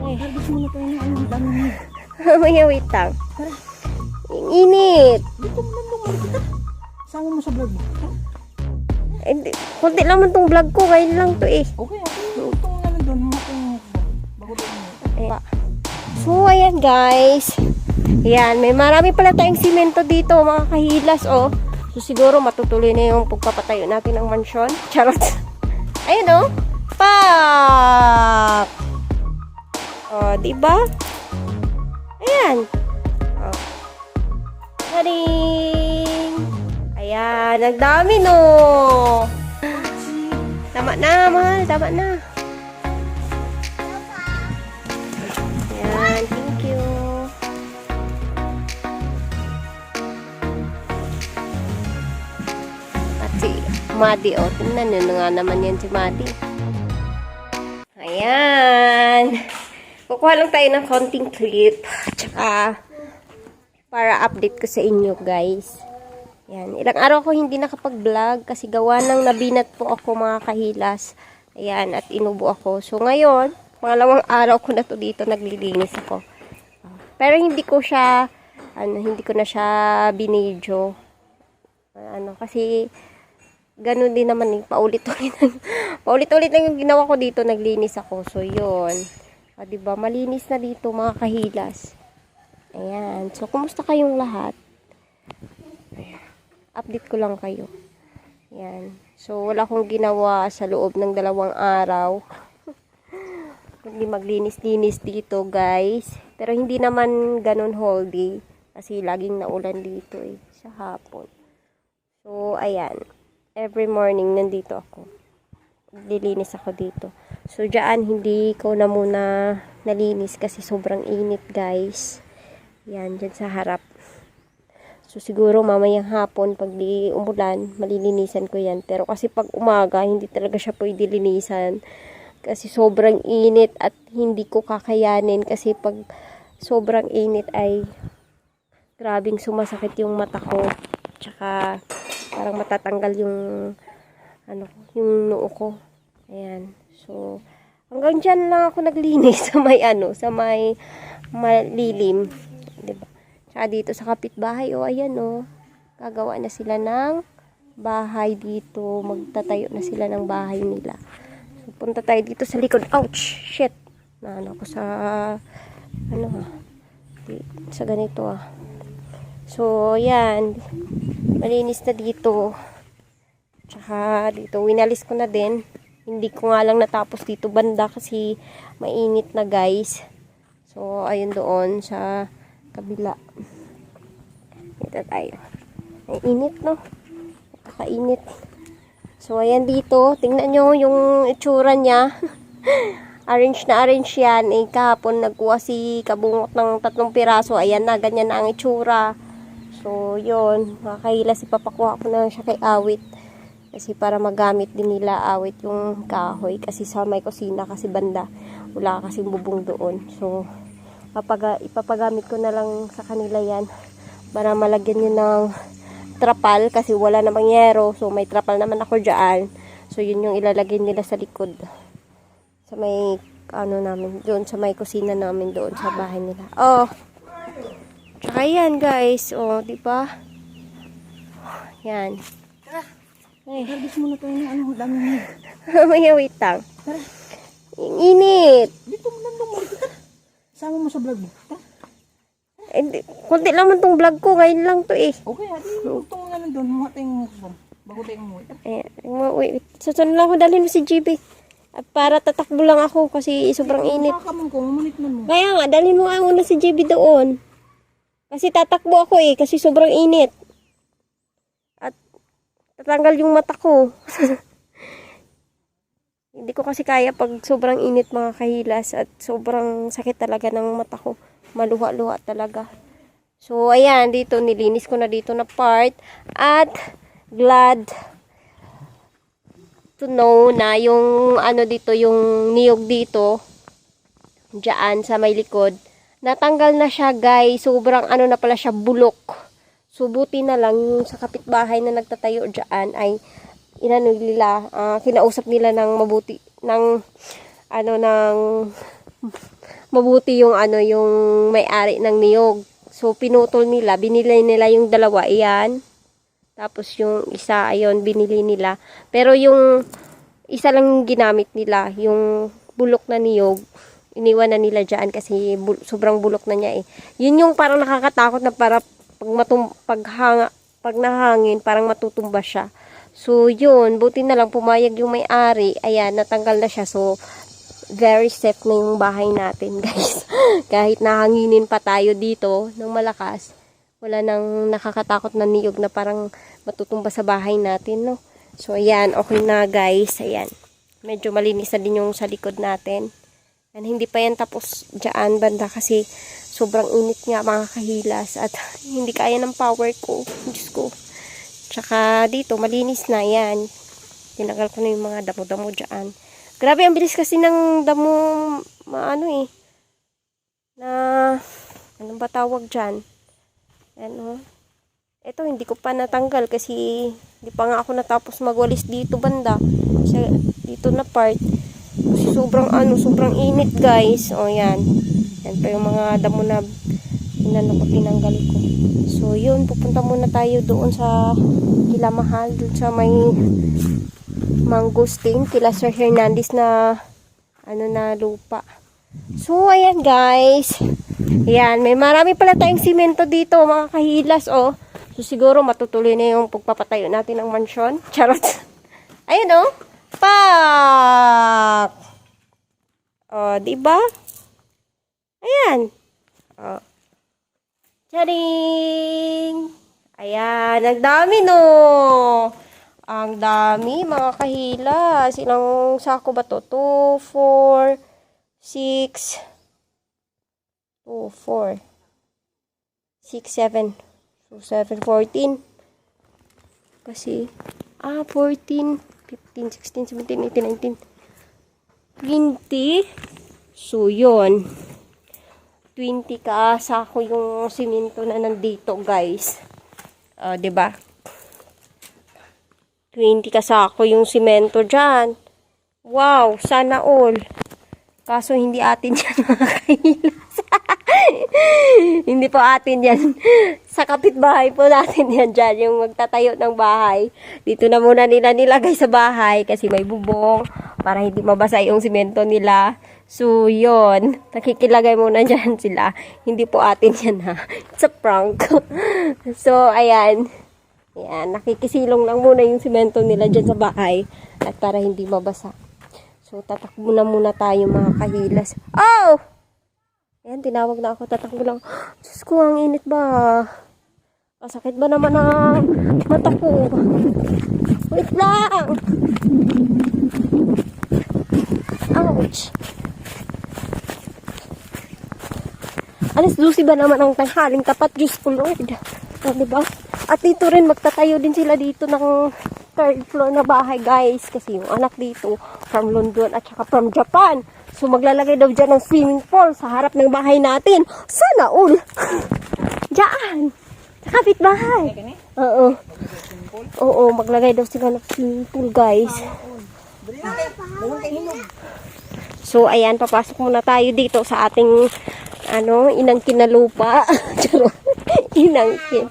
Harvest muna tayo ng ano, dami mo. Mamaya wait lang. Tara. Ang init. Dito mo lang kita. Sama mo sa vlog mo. Eh, kunti lang man tong vlog ko. Ngayon lang to eh. Okay. Ito mo na lang doon. Bago tayo mo. So, ayan guys. Ayan, may marami pala tayong simento dito, mga kahilas, oh. So, siguro matutuloy na yung pagpapatayo natin ng mansyon. Charot. Ayan, oh. Pak! Oh, diba? Ayan. Oh. Taring! Ayan, ang dami, no. Tama na, mahal. Tama na. Ayan, thank you. At si Madi, oh. Tingnan nyo na nga naman yan si Madi. Ayan. Kukuha lang tayo ng konting clip. Tsaka, para update ko sa inyo, guys. Ayan. Ilang araw ko hindi nakapag-vlog kasi gawa ng nabinat po ako, mga kahilas. Ayan. At inubo ako. So, ngayon, pangalawang araw ko na to dito, naglilinis ako. Pero hindi ko siya, hindi ko na siya binidyo. Kasi, ganun din naman eh, paulit-ulit lang yung ginawa ko dito, naglinis ako. So, yun. Diba, malinis na dito, mga kahilas. Ayan. So, kumusta kayong lahat? Update ko lang kayo. Ayan. So, wala akong ginawa sa loob ng 2 araw. Hindi maglinis-linis dito, guys. Pero hindi naman ganun whole day. Kasi laging naulan dito eh, sa hapon. So, ayan. Every morning, nandito ako. Dilinis ako dito. So, dyan, hindi ko na muna nalinis kasi sobrang init, guys. Yan, dyan sa harap. So, siguro mamayang hapon, pag di umulan, malilinisan ko yan. Pero kasi pag umaga, hindi talaga siya pwede linisan. Kasi sobrang init at hindi ko kakayanin. Kasi pag sobrang init ay grabing sumasakit yung mata ko. Tsaka parang matatanggal yung yung noo ko. Ayan. So, hanggang dyan lang ako naglinis sa may malilim. Diba? Tsaka dito sa kapitbahay, ayan, gagawa na sila ng bahay dito. Magtatayo na sila ng bahay nila. So, punta tayo dito sa likod. Ouch! Shit! Ako sa, sa ganito, So, yan. Malinis na dito. Tsaka dito, winalis ko na din. Hindi ko nga lang natapos dito banda kasi mainit na, guys. So, ayun doon sa kabila. Dito tayo. Ay, init, no? Kakainit. So, ayan dito. Tingnan nyo yung itsura niya. Arrange na arrange yan. Kahapon nagkuha si Kabungot ng 3 piraso. Ayan na, ganyan na ang itsura. So, yun. Makakahilas, ipapakuha ko na siya kay Awit. Kasi para magamit din nila Awit yung kahoy. Kasi sa may kusina kasi banda. Wala kasing bubong doon. So, ipapagamit ko na lang sa kanila yan. Para malagyan nyo ng trapal. Kasi wala namang yero. So, may trapal naman ako dyan. So, yun yung ilalagay nila sa likod. Sa may, namin. Doon sa may kusina namin doon sa bahay nila. Oh. Tsaka yan, guys. Diba? Yan. Harvest muna tayo ng ano, dami mo. Mamaya wait lang. Tara. Ang init. Dito mo lang kita. Sama mo sa vlog mo. Tara. Kunti lang man tong vlog ko. Ngayon lang to eh. Okay, ito mo na lang doon. Mga tayong bago tayong umuwi. Wait. Susunod lang ako dalhin mo si GB. At para tatakbo lang ako kasi sobrang init. Makakamon ko, mamanitman mo. Kaya nga, dalhin mo nga muna si GB doon. Kasi tatakbo ako eh. Kasi sobrang init. At tatanggal yung mata ko. Hindi ko kasi kaya pag sobrang init, mga kahilas. At sobrang sakit talaga ng mata ko. Maluha-luha talaga. So, ayan. Dito, nilinis ko na dito na part. At, glad to know na yung dito, yung niyog dito, dyan sa may likod, natanggal na siya, guys. Sobrang na pala siya, bulok. So, buti na lang yung sa kapitbahay na nagtatayo dyan ay kinausap nila ng mabuti ng mabuti yung ano, yung may-ari ng niyog. So, pinutol nila, binili nila yung dalawa, iyan. Tapos yung isa, ayun, binili nila. Pero yung isa lang ginamit nila, yung bulok na niyog, iniwan na nila dyan kasi sobrang bulok na niya eh. Yun yung parang nakakatakot na para pag nahangin, parang matutumba siya. So, yun, buti na lang pumayag yung may-ari. Ayan, natanggal na siya. So, very safe na yung bahay natin, guys. Kahit nahanginin pa tayo dito ng malakas, wala nang nakakatakot na niyog na parang matutumba sa bahay natin, no? So, ayan, okay na, guys. Ayan. Medyo malinis na din yung sa likod natin. And hindi pa yan tapos dyan, banda, kasi sobrang init nga, mga kahilas. At hindi kaya ng power ko. Diyos ko. Tsaka dito, malinis na yan. Tinagal ko na yung mga damo-damo dyan. Grabe, ang bilis kasi ng damo, maano eh. Na, anong ba tawag dyan? Ano? Ito, hindi ko pa natanggal kasi hindi pa nga ako natapos magwalis dito banda. Kasi dito na part. Kasi sobrang sobrang init, guys. O, yan. Yan pa yung mga damo na tinanggal ko. So, yun, pupunta muna tayo doon sa kila Mahal, doon sa may mangustin, kila Sir Hernandez na na lupa. So, ayan, guys. Ayan, may marami pala tayong simento dito, mga kahilas, oh. So, siguro matutuloy na yung pagpapatayo natin ng mansyon. Charot. Ayun, oh. Pak! Oh, diba? Ayan. Oh. Charing! Ayan, ang dami, no? Ang dami, mga kahilas. Ilang sako ba to? 2, 4, 6, 2, 4, 6, 7. So, 7, 14. Kasi, 14, 15, 16, 17, 18, 19, 20. So, yun. 20 ka sako yung simento na nandito, guys. Diba? 20 ka sako yung simento dyan. Wow, sana all. Kaso hindi atin yan, mga kahilas. Hindi po atin yan. Sa kapitbahay po natin yan dyan. Yung magtatayo ng bahay. Dito na muna nila nilagay sa bahay kasi may bubong para hindi mabasa yung simento nila. So, yun. Nakikilagay muna dyan sila. Hindi po atin yan, ha. It's a prank. So, ayan. Ayan. Nakikisilong lang muna yung simento nila dyan sa bahay. At para hindi mabasa. So, tatakbo na muna tayo, mga kahilas. Oh! Ayan, tinawag na ako. Tatakbo lang. Diyos ko, ang init ba? Masakit ba naman ang mata ko? Wait lang! Ouch! Alas 12 ba naman ang tanghaling tapat? Diyos ko, Lord. Diba? At dito rin, magtatayo din sila dito ng third floor na bahay, guys. Kasi yung anak dito, from London at saka from Japan. So, maglalagay daw dyan ng swimming pool sa harap ng bahay natin. Sana all! Diyan! Sa kapitbahay. Oo. Oo, maglagay daw sila ng swimming pool, guys. So, ayan, papasok muna tayo dito sa ating inangkin na lupa. Inangkin.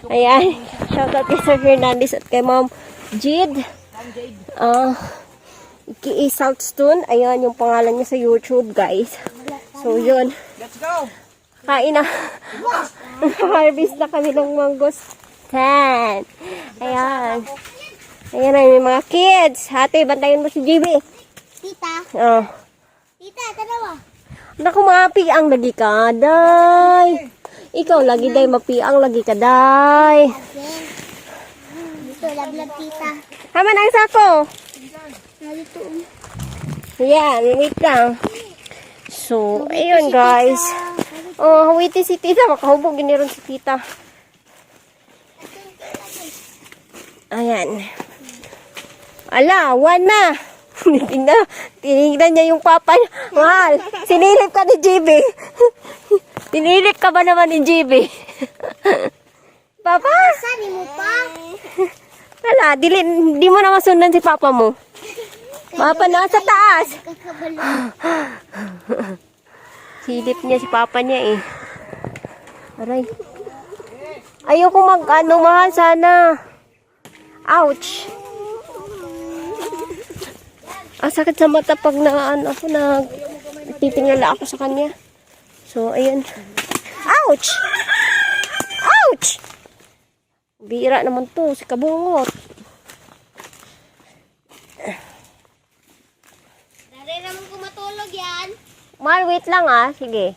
Ayan, shoutout kay Sir Hernandez at kay Ma'am Jade. Ki Southstone. Ayan, yung pangalan niya sa YouTube, guys. So, yun. Let's go! Kain na. Harvest na kami ng mangosteen. Ayan. Ayan na yung mga kids. Hati, bantayan mo si GB. Tita. Oh. Tita, tanawa. Naku, mapiang lagi ka, day. Ikaw lagi, day, mapiang lagi ka, day. Dito, laglag, tita. Haman ang sako. Dito. Yan, wait lang. So, ayun, guys. Oh, hawiti si tita. Makahubog giniron si tita. Ayan. Ala, one na. Tinignan niya yung papa niya. Mahal, sinilip ka ni GB. Tinilip ka ba naman ni GB? Papa? Saan mo pa? Wala, di mo na masundan si papa mo. Papa, nasa taas. Kakabalo. Silip niya si Papa niya eh. Aray. Ayoko mag-ano, mahal sana. Ouch. Ang sakit sa mata pag titingala ako sa kanya. So, ayan. Ouch! Ouch! Bira naman to, si Kabungot. Dari naman ko matulog yan. Mahal, wait lang ah. Sige.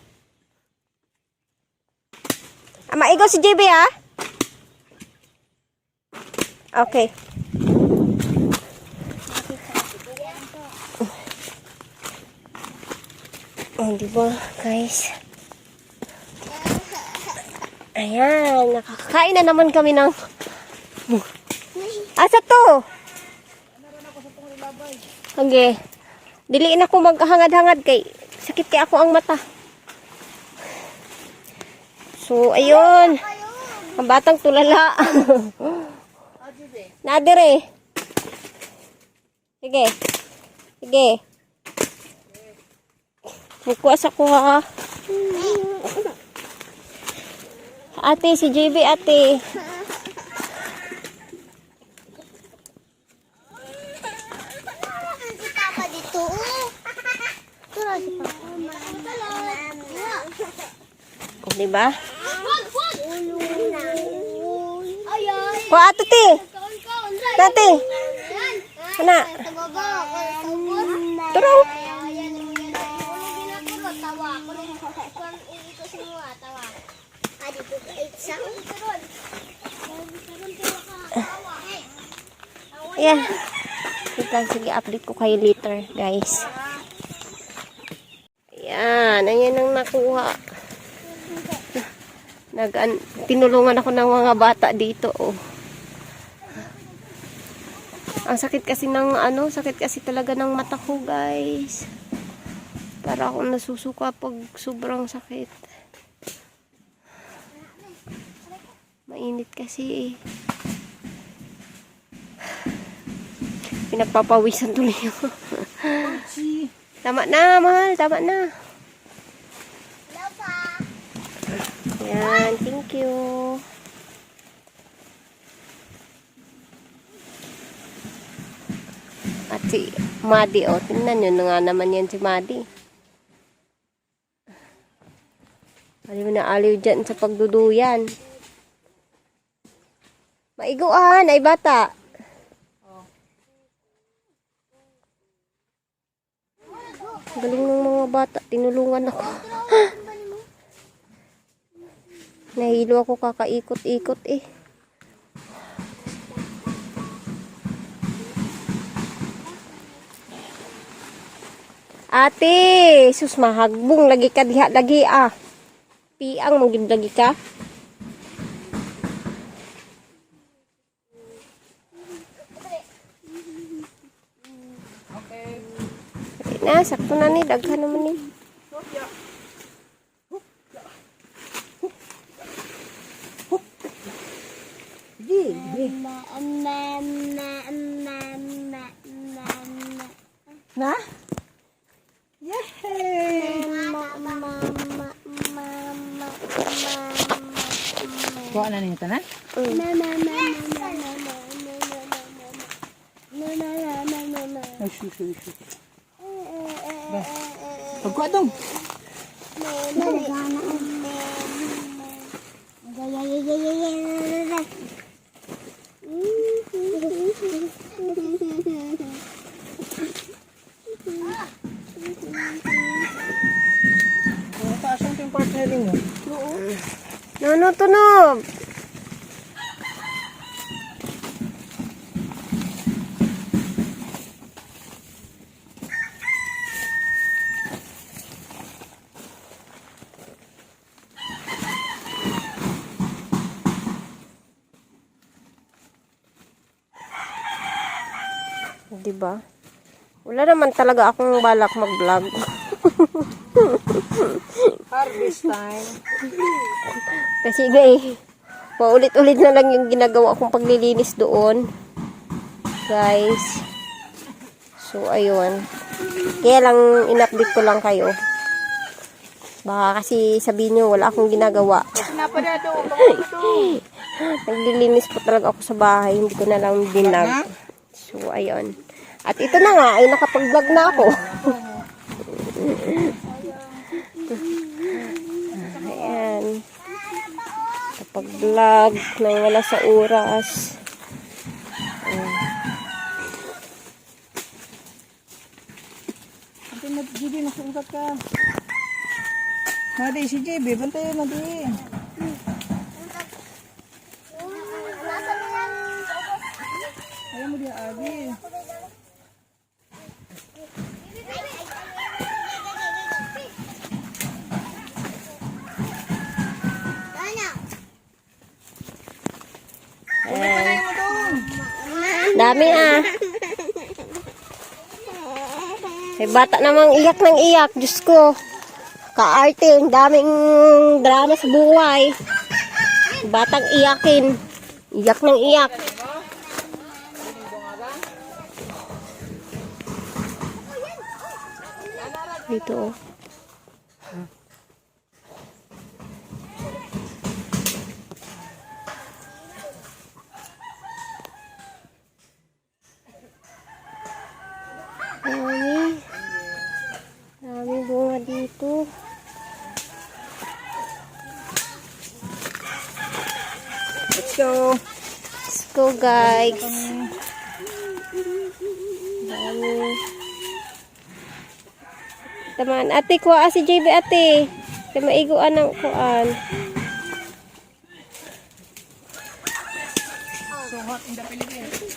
Maigo si JB ah. Okay. Oh, diba, guys? Ayan, nakakain na naman kami ng... Asa to? Okay. Diliin ako maghangad-hangad kay sakit kay ako ang mata. So, ayun. Ang batang tulala. Nadire. Sige. Sige. Magkuwas ako ha. Ate, si JB ate. Si Papa dito. Turo si Papa. O, diba? Ay. O, ato ti. Tati. Ana. Turo. Ayan. Sige, update ko kayo later, guys. Ayan. Ayan ang nakuha. Tinulungan ako ng mga bata dito, oh. Ang sakit kasi sakit kasi talaga ng mata ko, guys. Para akong nasusuka pag sobrang sakit. Mainit kasi eh. Pinagpapawisan tuloy ako. Tama na, mahal. Tama na. Yan, thank you. At si Madi, oh, tingnan nyo na nga naman yan si Madi. Aliw na aliw dyan sa pagduduyan. Maiguan, ay bata. Galing ng mga bata, tinulungan ako. Nahilo ako kakaikot-ikot eh. Ate, sus mahagbong lagi ka diha lagi ah. Piang manggid lagi ka. Okay. Na, sakto na ni daghan naman ni. Na? Yay! Kuha na ninyo tanan? Ay, shu. Pagkuha dong. Taas ang temperature mo. No, tunog. Diba? Wala naman talaga akong balak mag-vlog. Harvest time. Kasi guys, paulit-ulit na lang yung ginagawa kong paglilinis doon. Guys. So, ayun. Kaya lang, in-update ko lang kayo. Baka kasi sabihin nyo, wala akong ginagawa. Napadado. Naglilinis po talaga ako sa bahay. Hindi ko na lang dinag. So, ayun. At ito na nga, ay nakapag-vlog na ako. Ayan. Kapag-vlog nang wala sa oras. JB, masukat ka. Madi, si JB, bantay, Madi. Ayaw mo dia, Abi. Ayan. Mo doon. Dami ah. May bata namang iyak ng iyak. Diyos ko. Kaarte. Ang daming drama sa buhay. Batang iyakin. Iyak ng iyak. Dito oh. Dami bunga dito. Let's go. Let's go guys. Dami. Taman, ate, kuha si JB ate. Kaya maiguan ng kuan. So hot in the Philippines.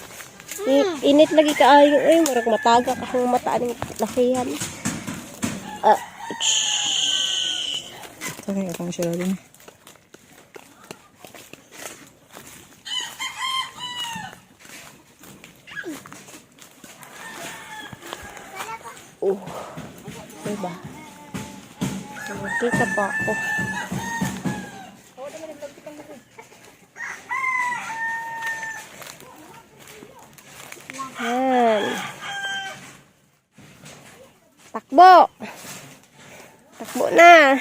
Init lagi kaayo eh. Marag matagak akong mata ng lakihan. Sorry, ako siya rin. Oh. Diba? Nakita pa ako. Yan. Takbo. Takbo na.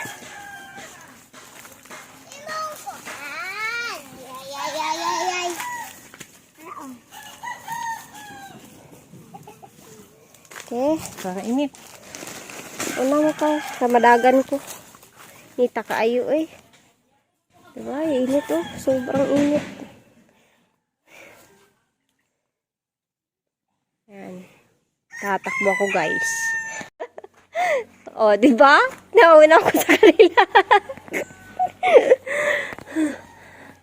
Okay. Kakainit. Una mo ka. Kamadagan ko. Nita kaayo eh. Diba? Init oh. Sobrang init. Yan. Tatakbo ako guys. Oh, di ba? Nauna ko sa kanila.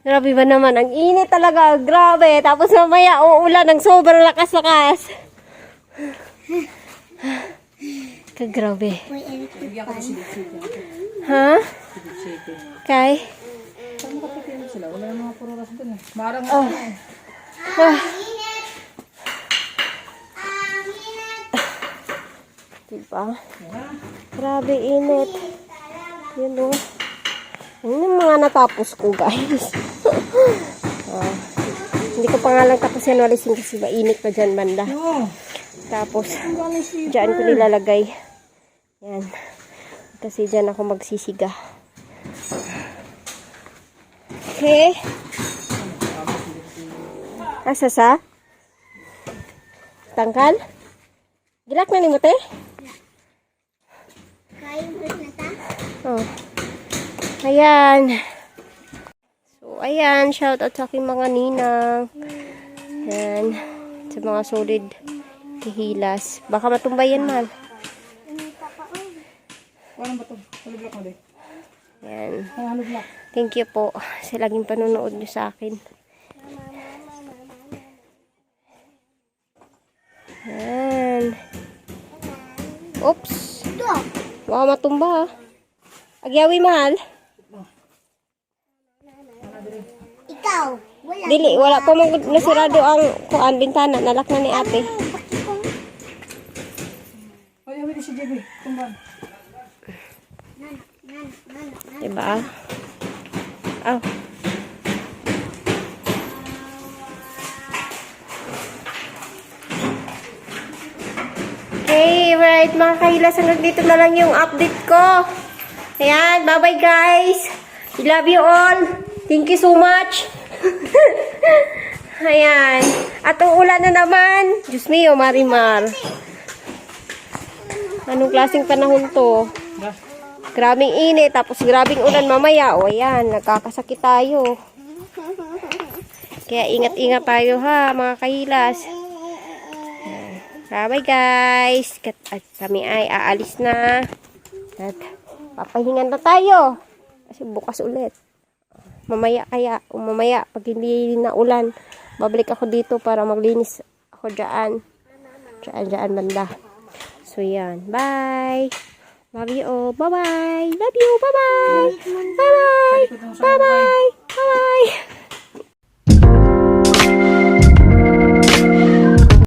Grabe ba naman? Ang init talaga. Grabe. Tapos mamaya uulan ng sobrang lakas-lakas. Kagrabe. Ha? Kay? Saan mo kapitin sila? Wala na mga puro ras doon eh. Marang nga na eh. Diba? Grabe init. Yun o. Yun yung mga natapos ko guys. Hindi ko pa nga lang tapos yan walisin kasi mainit pa dyan banda. Tapos, dyan ko nilalagay. Yan. Kasi dyan ako magsisiga. Okay. Asa sa? Tangkal? Gilak na ni mo te? Oh. Ayan. So, ayan. Shout out sa aking mga ninang. Ayan. Sa mga solid kihilas. Baka matumbay yan, mahal. Ano ba ito? Halublock mo din. Ayan. Halublock. Thank you po sa laging panonood nyo sa akin. Ayan. Oops. Baka matumba, ha. Agyawi, mahal. Ikaw, wala. Dili, wala pa nasirado ang kuan bintana. Nalak na ni ate. Ayaw mo din si JB. Tumban. Diba? Oh. Alright, mga kahilas, hanggang dito na lang yung update ko. Ayan, bye-bye guys. We love you all. Thank you so much. Ayan. At uulan na naman. Diyos mio, Marimar. Anong klaseng panahon to? Grabing init, tapos grabing ulan mamaya. O ayan, nagkakasakit tayo. Kaya ingat-ingat tayo ha, mga kahilas. Bye-bye guys. At kami ay aalis na. At papahingan na tayo. Kasi bukas ulit. Mamaya pag hindi na ulan, babalik ako dito para maglinis ako dyan. Dyan banda. So yan. Bye. Love you all. Bye-bye. Love you. Bye-bye. Bye-bye. Bye-bye. Bye-bye.